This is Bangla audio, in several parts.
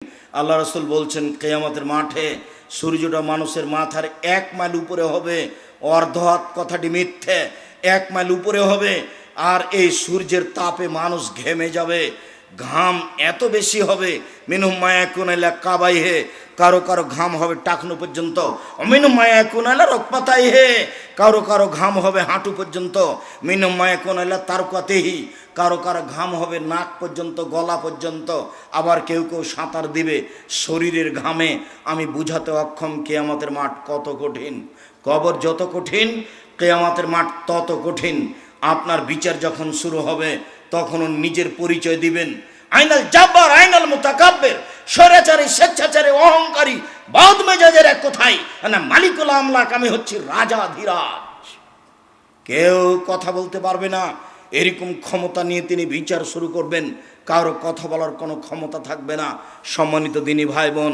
আল্লাহ রাসূল বলছেন কিয়ামতের মাঠে সূর্যটা মানুষের মাথার 1 মাইল উপরে হবে। অর্ধহাত কথাটি মিথ্যে, 1 মাইল উপরে হবে। আর এই সূর্যের তাপে মানুষ ঘেমে যাবে, ঘাম এত বেশি হবে। মিনহুম মায়াকুন ইলা কাবাইহে, কারো কারো ঘাম হবে টাকনু পর্যন্ত। মিনহুম মায়াকুন ইলা রকবাতাইহে, কারো কারো ঘাম হবে হাঁটু পর্যন্ত। মিনহুম মায়াকুন ইলা তারকাতিহি, কারো কারো ঘাম হবে নাক পর্যন্ত, গলা পর্যন্ত। আবার কেউ কেউ সাঁতার দিবে শরীরের ঘামে। আমি বুঝাতে অক্ষম কিয়ামতের মাঠ কত কঠিন। কবর যত কঠিন, কিয়ামতের মাঠ তত কঠিন। আপনার বিচার যখন শুরু হবে তখন নিজের পরিচয় দিবেন। আইনাল জাব্বার আইনাল মুতাকাব্বির, স্বৈরাচারী, স্বেচ্ছাচারী, অহংকারী, বদমেজাজের এক কথাই না মালিকুল আমলাক, আমি হচ্ছি রাজা ধীরাজ। কেউ কথা বলতে পারবে না। এরকম ক্ষমতা নিয়ে তিনি বিচার শুরু করবেন, কারো কথা বলার কোনো ক্ষমতা থাকবে না। সম্মানিত দিনী ভাই বোন,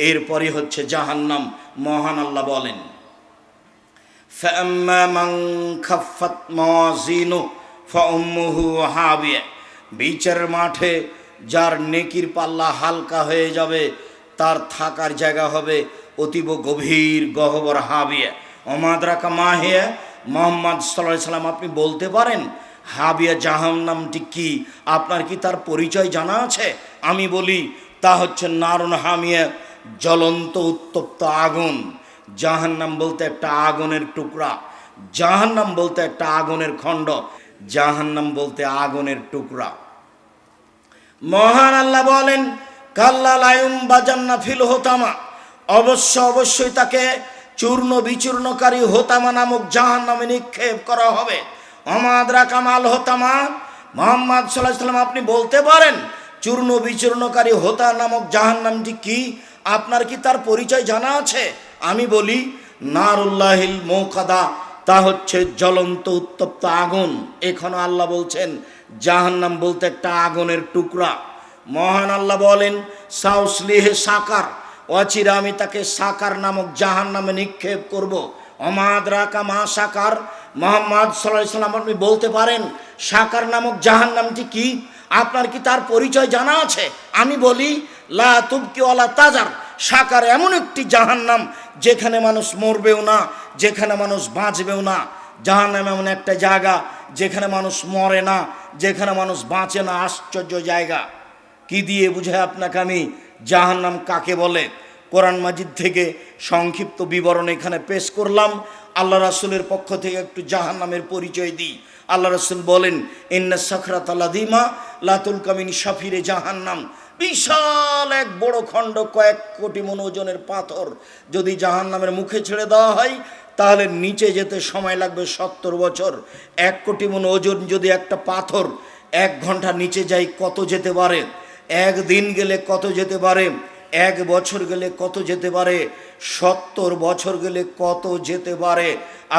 এরপরই হচ্ছে জাহান্নাম। মহান আল্লাহ বলেন, ফাআম্মা মান খাফফাত মাওয়াজিনুহু ফাউম্মুহু হাবিয়া, বিচারের মাঠে যার নেকির পাল্লা হালকা হয়ে যাবে তার থাকার জায়গা হবে অতীব গভীর গহ্বর হাবিয়া। ওমাদরাকা মাহিয়া, মুহাম্মদ সাল্লাল্লাহু আলাইহি সাল্লাম আপনি বলতে পারেন হাবিয়া জাহান্নামটি কি? আপনার কি তার পরিচয় জানা আছে? আমি বলি তা হচ্ছে নারুন হামিয়া, জ্বলন্ত উত্তপ্ত আগুন। জাহান্নাম বলতে একটা আগুনের টুকরা, জাহান্নাম বলতে একটা আগুনের খণ্ড, জাহান্নাম বলতে আগুনের টুকরা। মহান আল্লাহ বলেন, কাল্লা লায়ুম বাজান্না ফিল হোতামা, অবশ্যই তাকে চূর্ণ বিচূর্ণকারী হোতামা নামক জাহান্নামে নিক্ষেপ করা হবে। আমাদরা কামাল হোতামা, মুহাম্মদ সাল্লাল্লাহু আলাইহি সাল্লাম আপনি বলতে পারেন চূর্ণ বিচূর্ণকারী হোতা নামক জাহান্নামটি কি? আপনার কি তার পরিচয় জানা আছে? আমি বলি নারুল্লাহিল মুকাদা, তা হচ্ছে জ্বলন্ত উত্তপ্ত আগুন। এখনো আল্লাহ বলছেন জাহান্নাম বলতে একটা আগুনের টুকরা। মহান আল্লাহ বলেন সাউসলিহে সাকার, অচিরে আমি তাকে সাকার নামক জাহান্নামে নিক্ষেপ করব। অমাদরাকা মা সাকার, মুহাম্মদ সাল্লাল্লাহু আলাইহি সাল্লাম আপনি বলতে পারেন সাকার নামক জাহান্নামটি কি? আপনার কি তার পরিচয় জানা আছে? আমি বলি লা তুবকি ওয়ালা তাজার, সাকার এমন একটি জাহান্নাম যেখানে মানুষ মরবেও না, যেখানে মানুষ বাঁচবেও না। জাহান্নাম এমন একটা জায়গা যেখানে মানুষ মরে না, যেখানে মানুষ বাঁচে না। আশ্চর্য জায়গা। কি দিয়ে বুঝাই আপনাকে আমি জাহান্নাম কাকে বলে? কোরআন মাজিদ থেকে সংক্ষিপ্ত বিবরণ এখানে পেশ করলাম। আল্লাহ রাসূলের পক্ষ থেকে একটু জাহান্নামের পরিচয় দিই। আল্লাহ রাসূল বলেন ইন্না সাখরাতা লাযীমা লা তুলকা মিন শাফিরে জাহান্নাম, বিশাল এক বড় খণ্ড, কয়েক কোটি মণ ওজনের পাথর যদি জাহান্নামের মুখে ছেড়ে দেওয়া হয় তাহলে নিচে যেতে সময় লাগবে 70 বছর। 1 কোটি মণ ওজন যদি একটা পাথর 1 ঘন্টা নিচে যায় কত যেতে পারে? 1 দিন গেলে কত যেতে পারে? 1 বছর গেলে কত যেতে পারে? 70 বছর গেলে কত যেতে পারে?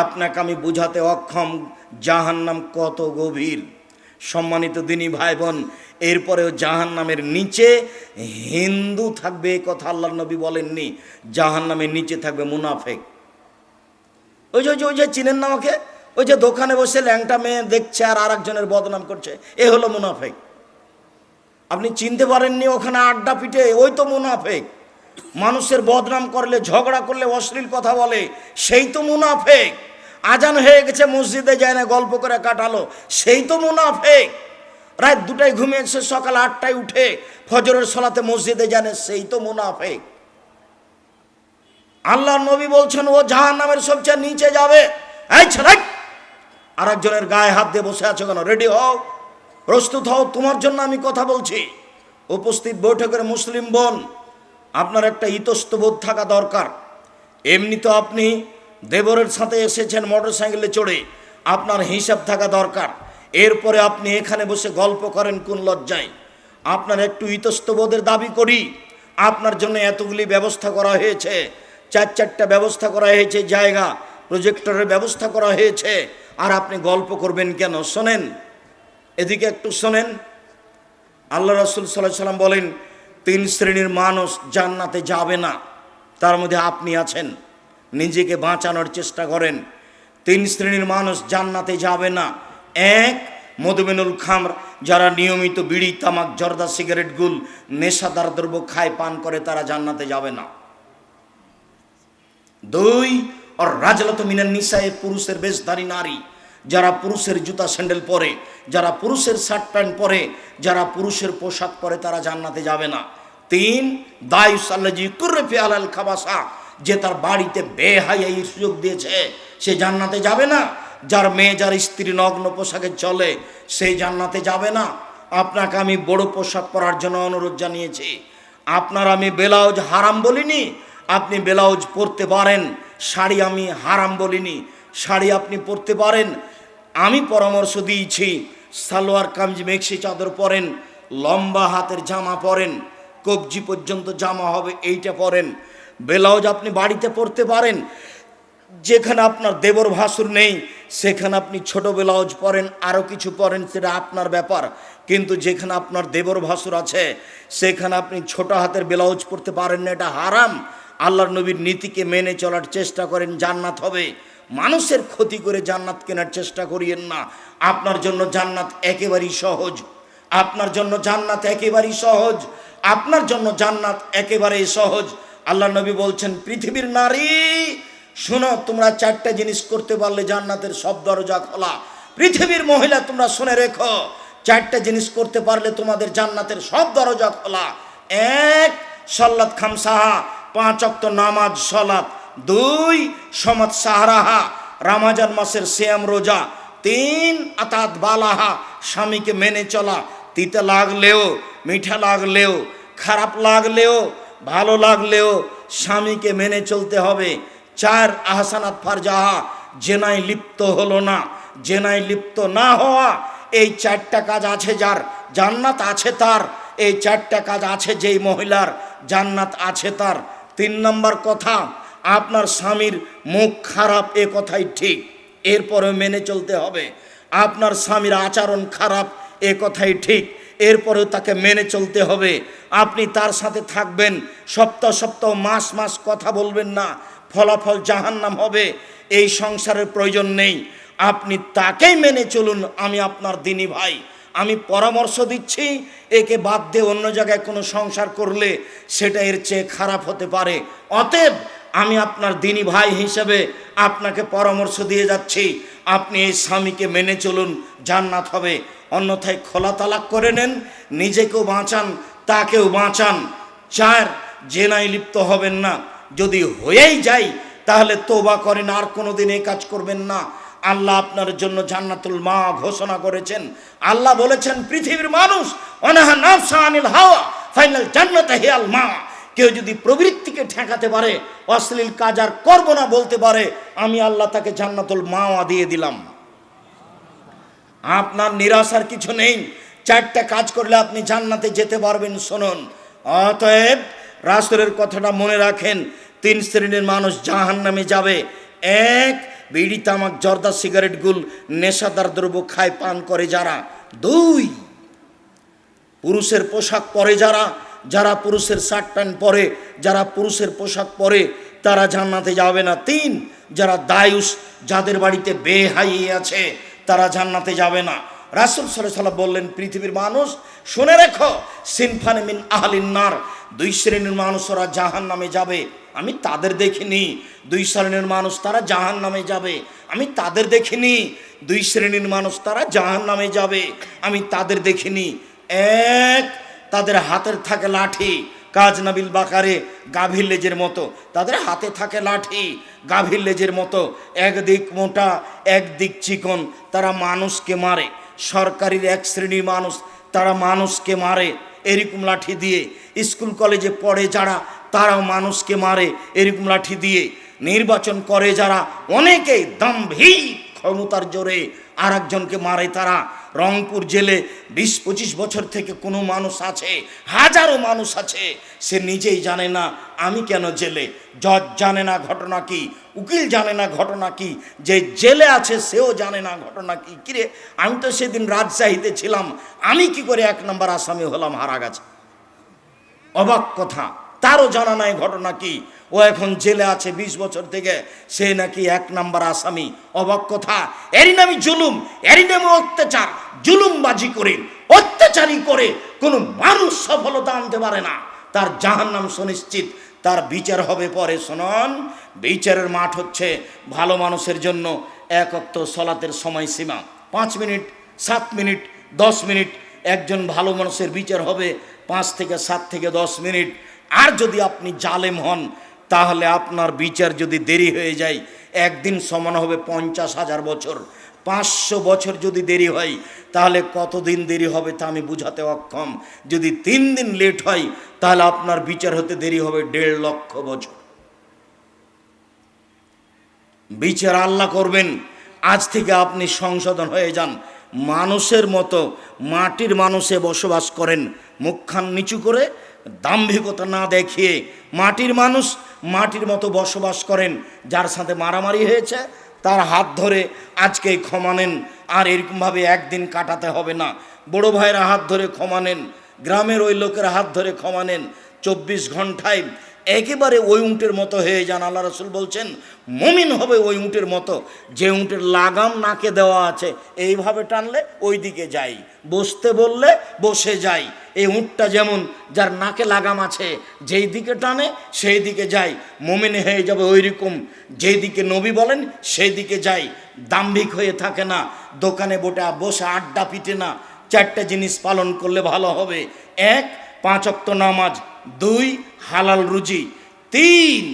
আপনাকে আমি বুঝাতে অক্ষম জাহান্নাম কত গভীর। সম্মানিত দিনী ভাই বোন, এরপরেও জাহান্নামের নিচে হিন্দু থাকবে এ কথা আল্লাহর নবী বলেননি। জাহান্নামের নিচে থাকবে মুনাফেক। ওই যে চিনেন না আমাকে, ওই যে দোকানে বসে ল্যাংটা মেয়ে দেখছে আর আরেকজনের বদনাম করছে, এ হলো মুনাফেক। আপনি চিনতে পারেননি? ওখানে আড্ডা পিটে, ওই তো মুনাফেক। মানুষের বদনাম করলে, ঝগড়া করলে, অশ্লীল কথা বলে, সেই তো মুনাফেক। আজান হয়ে গেছে মসজিদে যায় না, গল্প করে কাটালো, সেই তো মুনাফেক। রাত 2টায় ঘুমিয়েছে, সকাল 8টায় উঠে ফজরের সালাতে মসজিদে জানে, সেই তো মুনাফেক। আল্লাহর নবী বলছেন ও জাহান্নামের সবচেয়ে নিচে যাবে। এই ছেলে, আরেকজনের গায়ে হাত দিয়ে বসে আছো কেন? রেডি হও, প্রস্তুত হও, তোমার জন্য আমি কথা বলছি। উপস্থিত বৈঠকের মুসলিম বোন, আপনার একটা ইতস্তবোধ থাকা দরকার। এমনি তো আপনি দেবরের সাথে এসেছেন মোটরসাইকেলে চড়ে, আপনার হিসাব থাকা দরকার। এরপরে আপনি এখানে বসে গল্প করেন কোন লজ্জায়? আপনার একটু ইতস্তবোধের দাবি করি। আপনার জন্য এতগুলি ব্যবস্থা করা হয়েছে, 4-4টা ব্যবস্থা করা হয়েছে, জায়গা, প্রজেক্টরের ব্যবস্থা করা হয়েছে, আর আপনি গল্প করবেন কেন? শোনেন, এদিকে একটু শোনেন। আল্লাহ রাসূল সাল্লাল্লাহু আলাইহি সাল্লাম বলেন 3 শ্রেণীর মানুষ জান্নাতে যাবে না, তার মধ্যে আপনি আছেন। নিজেকে বাঁচানোর চেষ্টা করেন। 3 শ্রেণীর মানুষ জান্নাতে যাবে না। 1, মদমিনুল খামর, যারা নিয়মিত বিড়ি তামাক জর্দা সিগারেট গুল নেশাদার দ্রব্য খায় পান করে তারা জান্নাতে যাবে না। 2 আর রাজলাত মিনান নিসায়ে, পুরুষের বেশধারী নারী, যারা পুরুষের জুতা স্যান্ডেল পরে, যারা পুরুষের শার্ট প্যান্ট পরে, যারা পুরুষের পোশাক পরে তারা জান্নাতে যাবে না। 3 দায়ুস আল্লাজি কুরফি আলাল খাবাসা, যে তার বাড়িতে বেহায়াইয়ের সুযোগ দিয়েছে সে জান্নাতে যাবে না। যার মেয়ে যার স্ত্রী নগ্ন পোশাকে চলে সেই জান্নাতে যাবে না। আপনাকে আমি বড় পোশাক পরার জন্য অনুরোধ জানিয়েছি। আপনার আমি ব্লাউজ হারাম বলিনি, আপনি ব্লাউজ পরতে পারেন। শাড়ি আমি হারাম বলিনি, শাড়ি আপনি পরতে পারেন। আমি পরামর্শ দিয়েছি সালোয়ার কামিজ মেক্সি চাদর পরেন, লম্বা হাতের জামা পরেন, কবজি পর্যন্ত জামা হবে এইটা পরেন। ব্লাউজ আপনি বাড়িতে পরতে পারেন, যেখানে আপনার দেবর ভাসুর নেই সেখানে আপনি ছোট ব্লাউজ পরেন, আরও কিছু পরেন, সেটা আপনার ব্যাপার। কিন্তু যেখানে আপনার দেবর ভাসুর আছে সেখানে আপনি ছোট হাতের ব্লাউজ পরতে পারেন না, এটা হারাম। আল্লাহর নবীর নীতিকে মেনে চলার চেষ্টা করেন, জান্নাত হবে। মানুষের ক্ষতি করে জান্নাত কেনার চেষ্টা করিয়েন না। আপনার জন্য জান্নাত একেবারেই সহজ, আপনার জন্য জান্নাত একেবারেই সহজ, আপনার জন্য জান্নাত একেবারেই সহজ। আল্লাহ নবী বলছেন, পৃথিবীর নারী শোনো, তোমরা 4টা জিনিস করতে পারলে জান্নাতের সব দরজা খোলা। পৃথিবীর মহিলা তোমরা শুনে রেখো, 4টা জিনিস করতে পারলে তোমাদের জান্নাতের সব দরজা খোলা। 1 সালাত খামসাহা, 5 ওয়াক্ত নামাজ সালাত। 2 সমাত সাহারাহা, রমজান মাসের সিয়াম রোজা। 3 আতাত বালাহা, স্বামীকে মেনে চলা। তিতা লাগলেও, মিঠা লাগলেও, খারাপ লাগলেও, ভালো লাগলেও স্বামীকে মেনে চলতে হবে। 4 আহসানাত ফারজাহা, জেনায় লিপ্ত হলো না। জেনায় লিপ্ত না হওয়া, এই 4টা কাজ আছে যার, জান্নাত আছে তার। এই 4টা কাজ আছে যেই মহিলার, জান্নাত আছে তার। 3 নম্বর কথা, আপনার স্বামীর মুখ খারাপ এ কথাই ঠিক, এরপরে মেনে চলতে হবে। আপনার স্বামীর আচরণ খারাপ এ কথাই ঠিক, এরপরেও তাকে মেনে চলতে হবে। আপনি তার সাথে থাকবেন, সপ্তাহ সপ্তাহ মাস মাস কথা বলবেন না, ফলাফল জাহান্নাম হবে। এই সংসারের প্রয়োজন নেই, আপনি তাকেই মেনে চলুন। আমি আপনার দিনী ভাই, আমি পরামর্শ দিচ্ছি, একে বাদ দিয়ে অন্য জায়গায় কোনো সংসার করলে সেটা এর চেয়ে খারাপ হতে পারে। অতএব আমি আপনার দিনী ভাই হিসেবে আপনাকে পরামর্শ দিয়ে যাচ্ছি, আপনি এই স্বামীকে মেনে চলুন, জান্নাত হবে। অন্যথায় খোলা তালাক করে নেন, নিজেকেও বাঁচান, তাকেও বাঁচান। 4 জেনায় লিপ্ত হবেন না। যদি হয়েই যায় তাহলে তওবা করেন, আর কোনোদিন এই কাজ করবেন না। আল্লাহ আপনার জন্য জান্নাতুল মা ঘোষণা করেছেন। আল্লাহ বলেছেন, পৃথিবীর মানুষ অনাহা নাফসা আনিল হাওয়া ফাইনাল জান্নাতে হিয়াল মা। কেউ যদি প্রবৃত্তিকে ঠেকাতে পারে, অশ্লীল কাজ আর করব না বলতে পারে, আমি আল্লাহ তাকে জান্নাতুল মাওয়া দিয়ে দিলাম। আপনার নিরাশার কিছু নেই, 4টা কাজ করলে আপনি জান্নাতে যেতে পারবেন। শুনুন, অতএব রাসূলের কথাটা মনে রাখেন। 3 শ্রেণীর মানুষ জাহান্নামে যাবে। 1 বিড়ি তামাক জর্দা সিগারেট গুল নেশাদার দ্রব্য খায় পান করে যারা। 2 পুরুষের পোশাক পরে যারা, যারা পুরুষের শার্ট প্যান্ট পরে, যারা পুরুষের পোশাক পরে তারা জান্নাতে যাবে না। 3 যারা দায়ুস, যাদের বাড়িতে বেহাই আছে তারা জান্নাতে যাবে না। রাসূল সাল্লাল্লাহু আলাইহি ওয়াসাল্লাম বললেন, পৃথিবীর মানুষ শুনে রেখো, সিনফান মিন আহলিন নার, 2 শ্রেণীর মানুষ ওরা জাহান্নামে যাবে, আমি তাদের দেখিনি। 2 শ্রেণীর মানুষ তারা জাহান্নামে যাবে, আমি তাদের দেখিনি। 2 শ্রেণীর মানুষ তারা জাহান্নামে যাবে, আমি তাদের দেখিনি। 1 তাদের হাতের থাকে লাঠি, কাজ নাবিল বাকারে, গাভীর লেজের মতো। তাদের হাতে থাকে লাঠি, গাভীর লেজের মতো, একদিক মোটা একদিক চিকন। তারা মানুষকে মারে। সরকারির 1 শ্রেণীর মানুষ, তারা মানুষকে মারে এরকম লাঠি দিয়ে। স্কুল কলেজে পড়ে যারা, তারাও মানুষকে মারে এরকম লাঠি দিয়ে। নির্বাচন করে যারা, অনেকেই দাম্ভিক ক্ষমতার জোরে আর একজনকে মারে তারা। রংপুর জেলে 20-25 বছর থেকে কোনো মানুষ আছে, হাজারো মানুষ আছে, সে নিজেই জানে না আমি কেন জেলে। জজ জানে না ঘটনা কি, উকিল জানে না ঘটনা কি, যে জেলে আছে সেও জানে না ঘটনা কি। কিরে, আমি তো সেদিন রাজশাহীতে ছিলাম, আমি কি করে 1 নম্বর আসামি হলাম হারা গেছে। অবাক কথা, তারও জানা নাই ঘটনা কি। ও এখন জেলে আছে 20 বছর থেকে, সে নাকি 1 নাম্বার আসামি। অবাক কথা, এরই নামই জুলুম, এরই নামে অত্যাচার। জুলুমবাজি করে, অত্যাচারী করে কোনো মানুষ সফলতা আনতে পারে না, তার জাহান্নাম সুনিশ্চিত। তার বিচার হবে পরে। শুনুন, বিচারের মাঠ হচ্ছে ভালো মানুষের জন্য 1 ওয়াক্ত সালাতের সময়সীমা 5 মিনিট, 7 মিনিট, 10 মিনিট। একজন ভালো মানুষের বিচার হবে 5 থেকে 7 থেকে 10 মিনিট। আর যদি আপনি জালেম হন, তাহলে আপনার বিচার যদি দেরি হয়ে যায়, একদিন সমান হবে 50,000 বছর। 500 বছর যদি দেরি হয়, তাহলে কতদিন দেরি হবে তা আমি বুঝাতে অক্ষম। যদি 3 দিন লেট হয়, তাহলে আপনার বিচার হতে দেরি হবে 1.5 লক্ষ বছর। বিচার আল্লাহ করবেন। আজ থেকে আপনি সংশোধন হয়ে যান। মানুষের মতো, মাটির মানুষে বসবাস করেন, মুখখান নিচু করে, দাম্ভিকতা না দেখিয়ে। মাটির মানুষ মাটির মতো বসবাস করেন। যার সাথে মারামারি হয়েছে, তার হাত ধরে আজকে ক্ষমা নেন। আর এরকমভাবে একদিন কাটাতে হবে না। বড় ভাইয়েরা হাত ধরে ক্ষমা নেন, গ্রামের ওই লোকের হাত ধরে ক্ষমা নেন। 24 ঘন্টায় একেবারে ওই উঁটের মতো হয়ে যান। আল্লাহ রাসূল বলছেন, মুমিন হবে ওই উঁটের মতো, যে উঁটের লাগাম নাকে দেওয়া আছে, এইভাবে টানলে ওই দিকে যাই, বসতে বললে বসে যাই। এই উঁটটা যেমন, যার নাকে লাগাম আছে, যেই দিকে টানে সেই দিকে যাই। মুমিন হয়ে যাবে ওই রকম, যেই দিকে নবী বলেন সেই দিকে যাই। দাম্ভিক হয়ে থাকে না, দোকানে বসে আড্ডা পিটে না। 4টা জিনিস পালন করলে ভালো হবে। 1, 5 ওয়াক্ত নামাজ। 2, হালাল রুজি। 3,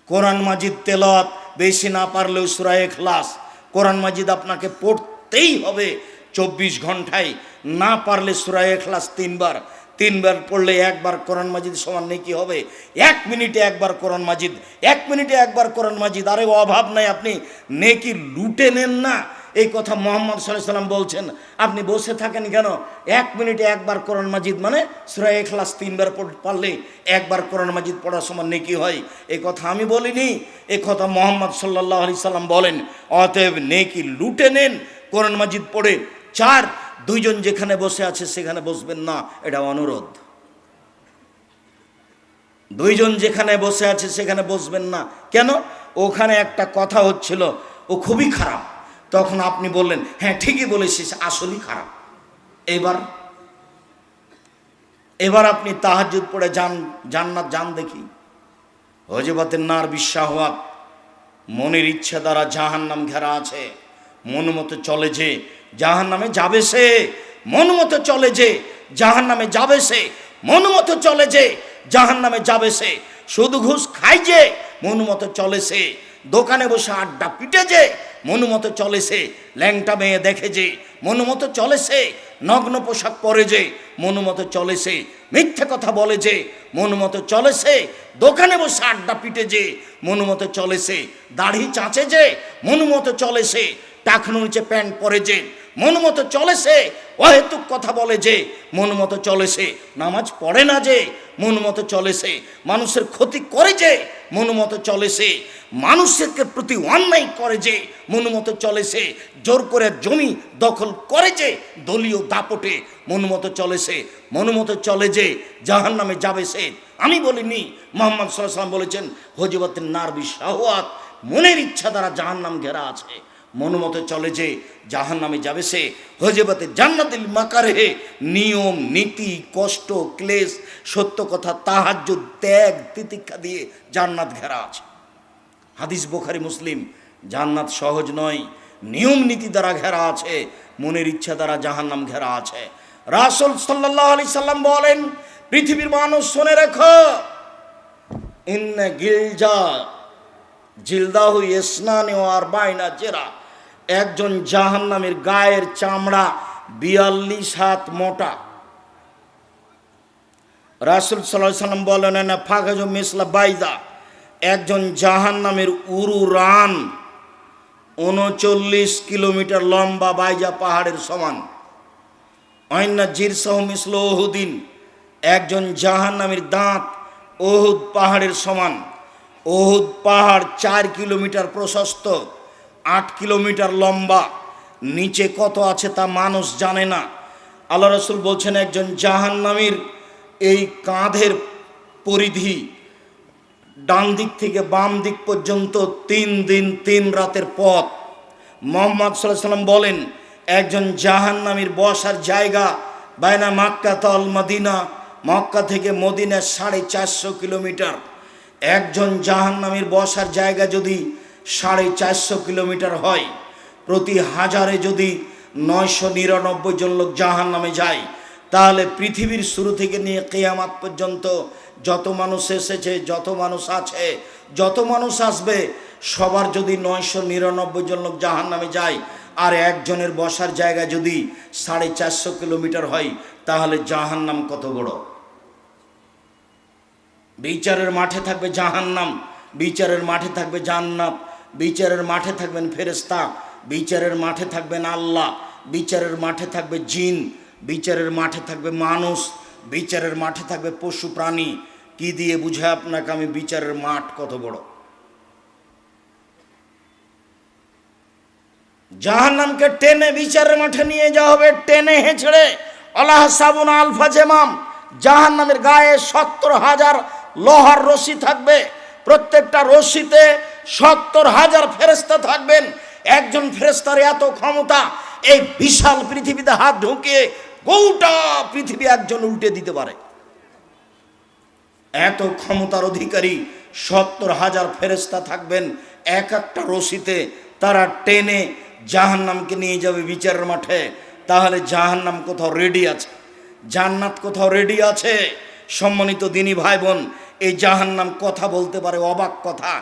কোরআন মাজিদ তেলাওয়াত, বেশি না পারলেও সূরা ইখলাস। কোরআন মাজিদ আপনাকে পড়তেই হবে 24 ঘন্টায়। না পারলে সূরা ইখলাস 3 বার। 3 বার পড়লে 1 বার কোরআন মাজিদ সমান নেকি হবে। 1 মিনিটে 1 বার কোরআন মাজিদ, 1 মিনিটে 1 বার কোরআন মাজিদ। আরে অভাব নাই, আপনি নেকি লুটে নেন না। এই কথা মুহাম্মদ সাল্লাল্লাহু আলাইহি সাল্লাম বলছেন। আপনি বসে থাকেন কেন? 1 মিনিটে 1 বার কোরআন মাজিদ মানে সূরা ইখলাস 3 বার পারলে 1 বার কোরআন মাজিদ পড়ার সমান নেকি হয়। এই কথা আমি বলিনি, এই কথা মুহাম্মদ সাল্লাল্লাহু আলাইহি সাল্লাম বলেন। অতএব নেকি লুটে নেন কোরআন মাজিদ পড়ে। 4, 2 জন যেখানে বসে আছে সেখানে বসবেন না, এটা অনুরোধ। 2 জন যেখানে বসে আছে সেখানে বসবেন না। কেন? ওখানে একটা কথা হচ্ছিল, ও খুবই খারাপ। তখন আপনি বললেন, হ্যাঁ ঠিকই বলেছিস, আসলেই খারাপ। এবার আপনি তাহাজ্জুদ পড়ে জান্নাত যান দেখি। হযরতের নার বিশাহাওয়াত, মনের ইচ্ছা দ্বারা জাহান্নাম ঘেরা আছে। মন মতো চলে যে জাহান্নামে যাবে সে, মন মতো চলে যে জাহান্নামে যাবে সে, মন মতো চলে যে জাহান্নামে যাবে সে। শুধু ঘুষ খাই যে মন মতো চলে সে, দোকানে বসে আড্ডা পিটে যে মন মতো চলে সে, ল্যাংটা মেয়ে দেখে যে মন মতো চলে সে, নগ্ন পোশাক পরে যে মন মতো চলে সে, মিথ্যে কথা বলে যে মন মতো চলে সে, দোকানে বসে আড্ডা পিটে যে মন মতো চলে সে, দাড়ি চাঁচে যে মন মতো চলে সে, টাকনু নিচে প্যান্ট পরে যে মন মতো চলে সে, অহেতুক কথা বলে যে মন মতো চলে সে, নামাজ পড়ে না যে মন মতো চলে সে, মানুষের ক্ষতি করে যে মন মতো চলে সে, মানুষের প্রতি অন্যায় করে যে মন মতো চলে সে, জোর করে জমি দখল করে যে দলীয় দাপটে মন মতো চলে সে, মন মতো চলে যে জাহান্নামে যাবে সে। আমি বলিনি, মুহাম্মদ সাল্লাল্লাহু আলাইহি ওয়াসাল্লাম বলেছেন, হযরতের নার বিশাহাওয়াত, মনের ইচ্ছা দ্বারা জাহান্নাম ঘেরা আছে। মন মতো চলে যে জাহান্নামে যাবে সে। হযরতে জান্নাতুল মাকারহে, নিয়ম নীতি কষ্ট ক্লেশ সত্য কথা তাহাজ্জুদ ত্যাগ তিতিক্ষা দিয়ে জান্নাত ঘেরা আছে। হাদিস বুখারী মুসলিম। জান্নাত সহজ নয়, নিয়ম নীতি দ্বারা ঘেরা আছে, মনের ইচ্ছা দ্বারা জাহান্নাম ঘেরা আছে। রাসূল সাল্লাল্লাহু আলাইহি সাল্লাম বলেন, পৃথিবীর মানুষ শুনে রেখো, ইন্না গিলজা জিলদাহু ইসনানি ওয়া আরবাইনা জেরা, একজন জাহান্নামের গায়ের চামড়া 42 হাত মোটা। রাসূল সাল্লাল্লাহু আলাইহি সাল্লাম বলেন, না ফাগাজু মিসলা বাইদা, একজন জাহান্নামের উরু রান 39 কিলোমিটার লম্বা, বাইজা পাহাড়ের সমান। আইনা জিরসাহু মিসলু উহুদিন, একজন জাহান্নামের দাঁত উহুদ পাহাড়ের সমান। উহুদ পাহাড় 4 কিলোমিটার প্রশস্ত, 8 কিলোমিটার লম্বা। নিচে কত আছে তা মানুষ জানে না। আল্লাহ রাসূল বলছেন, একজন জাহান্নামীর এই কাঁধের পরিধি ডান দিক থেকে বাম দিক পর্যন্ত 3 দিন 3 রাতের পথ। মুহাম্মদ সাল্লাল্লাহু আলাইহি ওয়াসাল্লাম বলেন, একজন জাহান্নামীর বসার জায়গা বাইনা মক্কা তল মদিনা, মক্কা থেকে মদিনা 450 কিলোমিটার। একজন জাহান্নামীর বসার জায়গা যদি 450 কিলোমিটার হয়, প্রতি হাজারে যদি 999 জন লোক জাহান্নামে যায়, তাহলে পৃথিবীর শুরু থেকে নিয়ে কিয়ামত পর্যন্ত যত মানুষ এসেছে, যত মানুষ আছে, যত মানুষ আসবে, সবার যদি 999 জন লোক জাহান্নামে যায়, আর একজনের বসার জায়গা যদি 450 কিলোমিটার হয়, তাহলে জাহান্নাম কত বড়। বিচারের মাঠে থাকবে জাহান্নাম, বিচারের মাঠে থাকবে জান্নাত, বিচারের মাঠে থাকবেন ফেরেশতা, বিচারের মাঠে থাকবেন আল্লাহ, বিচারের মাঠে থাকবে জিন, বিচারের মাঠে থাকবে মানুষ, বিচারের মাঠে থাকবে পশু প্রাণী। কি দিয়ে বুঝায় আপনাকে আমি বিচারের মাঠ কত বড়। জাহান্নামকে টেনে বিচারের মাঠে নিয়ে যাওয়া হবে, টেনে হেঁচড়ে। আল্লাহ সাবুন আলফা জেমাম, জাহান্নামের গায়ে 70,000 লোহার রশি থাকবে, প্রত্যেকটা রশিতে 70,000 ফেরেশতা থাকবেন। একজন ফেরেশতার এত ক্ষমতা, এই বিশাল পৃথিবীতে হাত ঢুকিয়ে গোটা পৃথিবী একজন উল্টে দিতে পারে। এত ক্ষমতার অধিকারী 70,000 ফেরেশতা থাকবেন এক একটা রশিতে, তারা টেনে জাহান্নামকে নিয়ে যাবে বিচারের মাঠে। তাহলে জাহান্নাম কোথাও রেডি আছে, জান্নাত কোথাও রেডি আছে। সম্মানিত দিনী ভাই বোন, এই জাহান্নাম কথা বলতে পারে, অবাক কথা।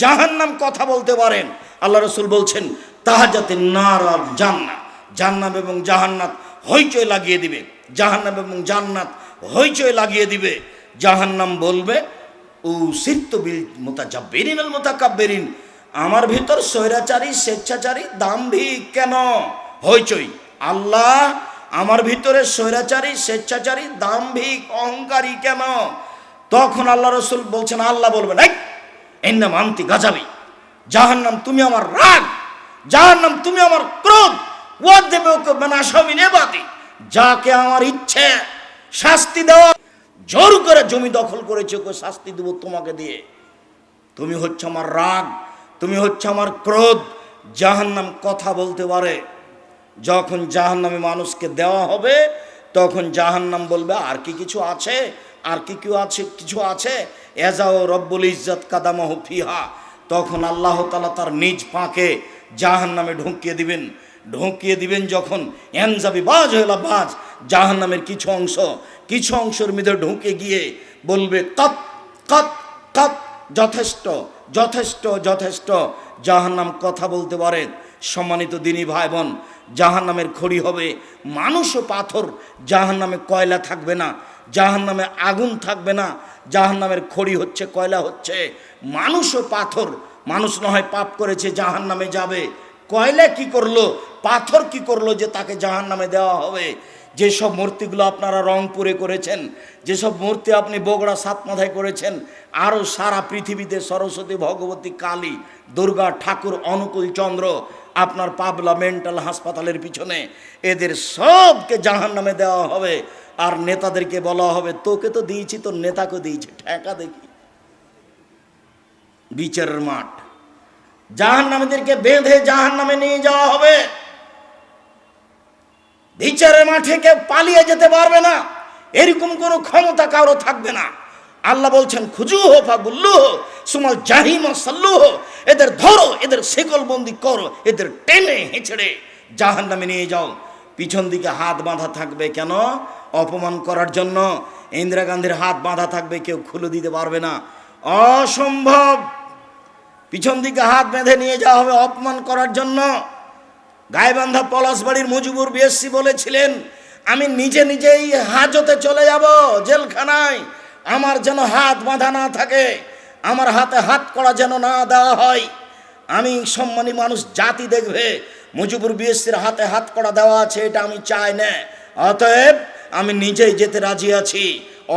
জাহান্নাম কথা বলতে পারেন। আল্লাহ রাসূল বলছেন, তাহাজাতে নার আর জান্নাত, জান্নাত এবং জাহান্নাত হইচই লাগিয়ে দিবে, জাহান্নাম এবং জান্নাত হইচই লাগিয়ে দিবে। জাহান্নাম বলবে, ও সিরতুবিল মুতাজাব্বিরিন আল মুতাকাব্বিরিন, আমার ভিতর স্বৈরাচারী, স্বেচ্ছাচারী, দাম্ভিক কেন হইচই। আল্লাহ, আমার ভিতরে স্বৈরাচারী, স্বেচ্ছাচারী, দাম্ভিক, অহংকারী কেন? তখন আল্লাহ রাসূল বলছেন, আল্লাহ বলবেন, এই ইন্নাম আনতি গাজাবি, জাহান্নাম তুমি আমার রাগ, জাহান্নাম তুমি আমার ক্রোধ, ওয়াদেবুকা মানাশামিন ইবাদি, যাকে আমার ইচ্ছে শাস্তি দেওয়া, জোর করে জমি দখল করেছে, ওকে শাস্তি দেব তোমাকে দিয়ে। তুমি হচ্ছে আমার রাগ, তুমি হচ্ছে আমার ক্রোধ। জাহান্নাম কথা বলতে পারে। যখন জাহান্নামে মানুষকে দেওয়া হবে, তখন জাহান্নাম বলবে, আর কি কিছু আছে, আর কি কেউ আছে, কিছু আছে। এজাও রব্বুল ইজ্জত কাদামাহু ফিহা, তখন আল্লাহ তাআলা তার নিজ পাকে জাহান্নামে ঢুকিয়ে দিবেন। ঢুকিয়ে দিবেন যখন, এনজাবি বাজ হইলা বাজ, জাহান্নামের কিছু অংশের মধ্যে ঢুকে গিয়ে বলবে, কত কত কত, যথেষ্ট যথেষ্ট যথেষ্ট। জাহান্নাম কথা বলতে পারে। সম্মানিত দিনী ভাই বোন, জাহান্নামের খড়ি হবে মানুষ ও পাথর, জাহান্নামে কয়লা থাকবে না, জাহান্নামে আগুন থাকবে না। জাহান্নামের খড়ি হচ্ছে, কয়লা হচ্ছে মানুষ ও পাথর। মানুষ না হয় পাপ করেছে, জাহান্নামে যাবে। কয়লা কি করলো, পাথর কি করলো যে তাকে জাহান্নামে দেওয়া হবে? যেসব মূর্তিগুলো আপনারা রংপুরে করেছেন, যেসব মূর্তি আপনি বগুড়া সাতমাথায় করেছেন, আরও সারা পৃথিবীতে সরস্বতী, ভগবতী, কালী, দুর্গা, ঠাকুর, অনুকূল চন্দ্র, আপনার পাবলা মেন্টাল হাসপাতালের পিছনে, এদের সবকে জাহান্নামে দেওয়া হবে। আর নেতাদেরকে বলা হবে, তোকে তো দিয়েছি, তোর নেতাকে দিয়েছি, ঠেকা দেখি। বিচারের মাঠ, জাহান্নামীদেরকে বেঁধে জাহান্নামে নিয়ে যাওয়া হবে। বিচারের মাঠে কেউ পালিয়ে যেতে পারবে না, এরকম কোনো ক্ষমতা কারো থাকবে না। আল্লাহ বলছেন, খুজুহ ফাগুল্লুহ সুমাল জাহিম সাল্লুহ, এদের ধরো, এদের শেকলবন্দি করো, এদের টেনে হেঁচড়ে জাহান্নামে নিয়ে যাও। পিছন দিকে হাত বাঁধা থাকবে, কেন? অপমান করার জন্য। ইন্দিরা গান্ধীর হাত বাঁধা থাকবে, কেউ খুলে দিতে পারবে না, অসম্ভব। পিছন দিকে হাত বেঁধে নিয়ে যাওয়া হবে অপমান করার জন্য। গাইবান্ধা পলাশবাড়ির মুজিবুর বিএসসি বলেছিলেন, আমি নিজে নিজেই হাজতে চলে যাব, জেলখানায়, আমার যেন হাত বাঁধা না থাকে, আমার হাতে হাত করা যেন না দেওয়া হয়। আমি সম্মানী মানুষ, জাতি দেখবে মুজিবুর বিএসসির হাতে হাত করা দেওয়া আছে, এটা আমি চাই না। অতএব আমি নিজেই যেতে রাজি আছি।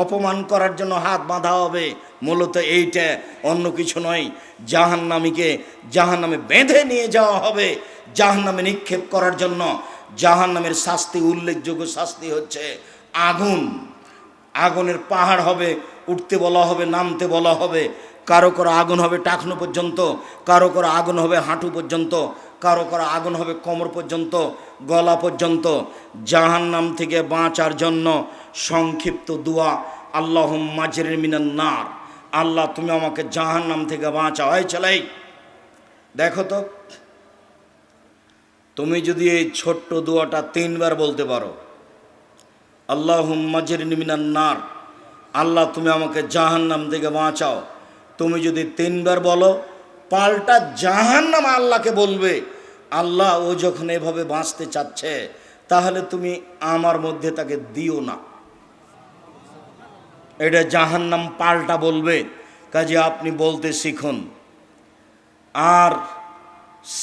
অপমান করার জন্য হাত বাঁধা হবে, মূলত এইটা, অন্য কিছু নয়। জাহান্নামীকে জাহান্নামে বেঁধে নিয়ে যাওয়া হবে, জাহান্নামে নিক্ষেপ করার জন্য। জাহান্নামের শাস্তি, উল্লেখযোগ্য শাস্তি হচ্ছে আগুন। আগুনের পাহাড় হবে, উঠতে বলা হবে, নামতে বলা হবে। কারো কারো আগুন হবে টাকনু পর্যন্ত, কারো কারো আগুন হবে হাঁটু পর্যন্ত, কারো কারো আগুন হবে কোমর পর্যন্ত, গলা পর্যন্ত। জাহান্নাম থেকে বাঁচার জন্য সংক্ষিপ্ত দোয়া, আল্লাহুম্মা আজরিনি মিনান নার, আল্লাহ তুমি আমাকে জাহান্নাম থেকে বাঁচাও। এই ছেলে দেখো তো, তুমি যদি এই ছোট্ট দোয়াটা 3 বার বলতে পারো, আল্লাহুম্মা আজরিনি মিনান নার, আল্লাহ তুমি আমাকে জাহান্নাম থেকে বাঁচাও, তুমি যদি 3 বার বলো, পাল্টা জাহান্নাম আল্লাহকে বলবে, আল্লাহ ও যখন এভাবে বাঁচতে চাচ্ছে তাহলে তুমি আমার মধ্যে তাকে দিও না। এটা জাহান্নাম পাল্টা বলবে। কাজে আপনি বলতে শিখুন। আর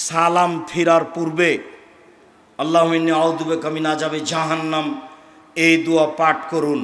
সালাম ফিরার পূর্বে আল্লাহুম্মা ইন্নী আউযু বিকা মিন আযাবি জাহান্নাম, এই দোয়া পাঠ করুন।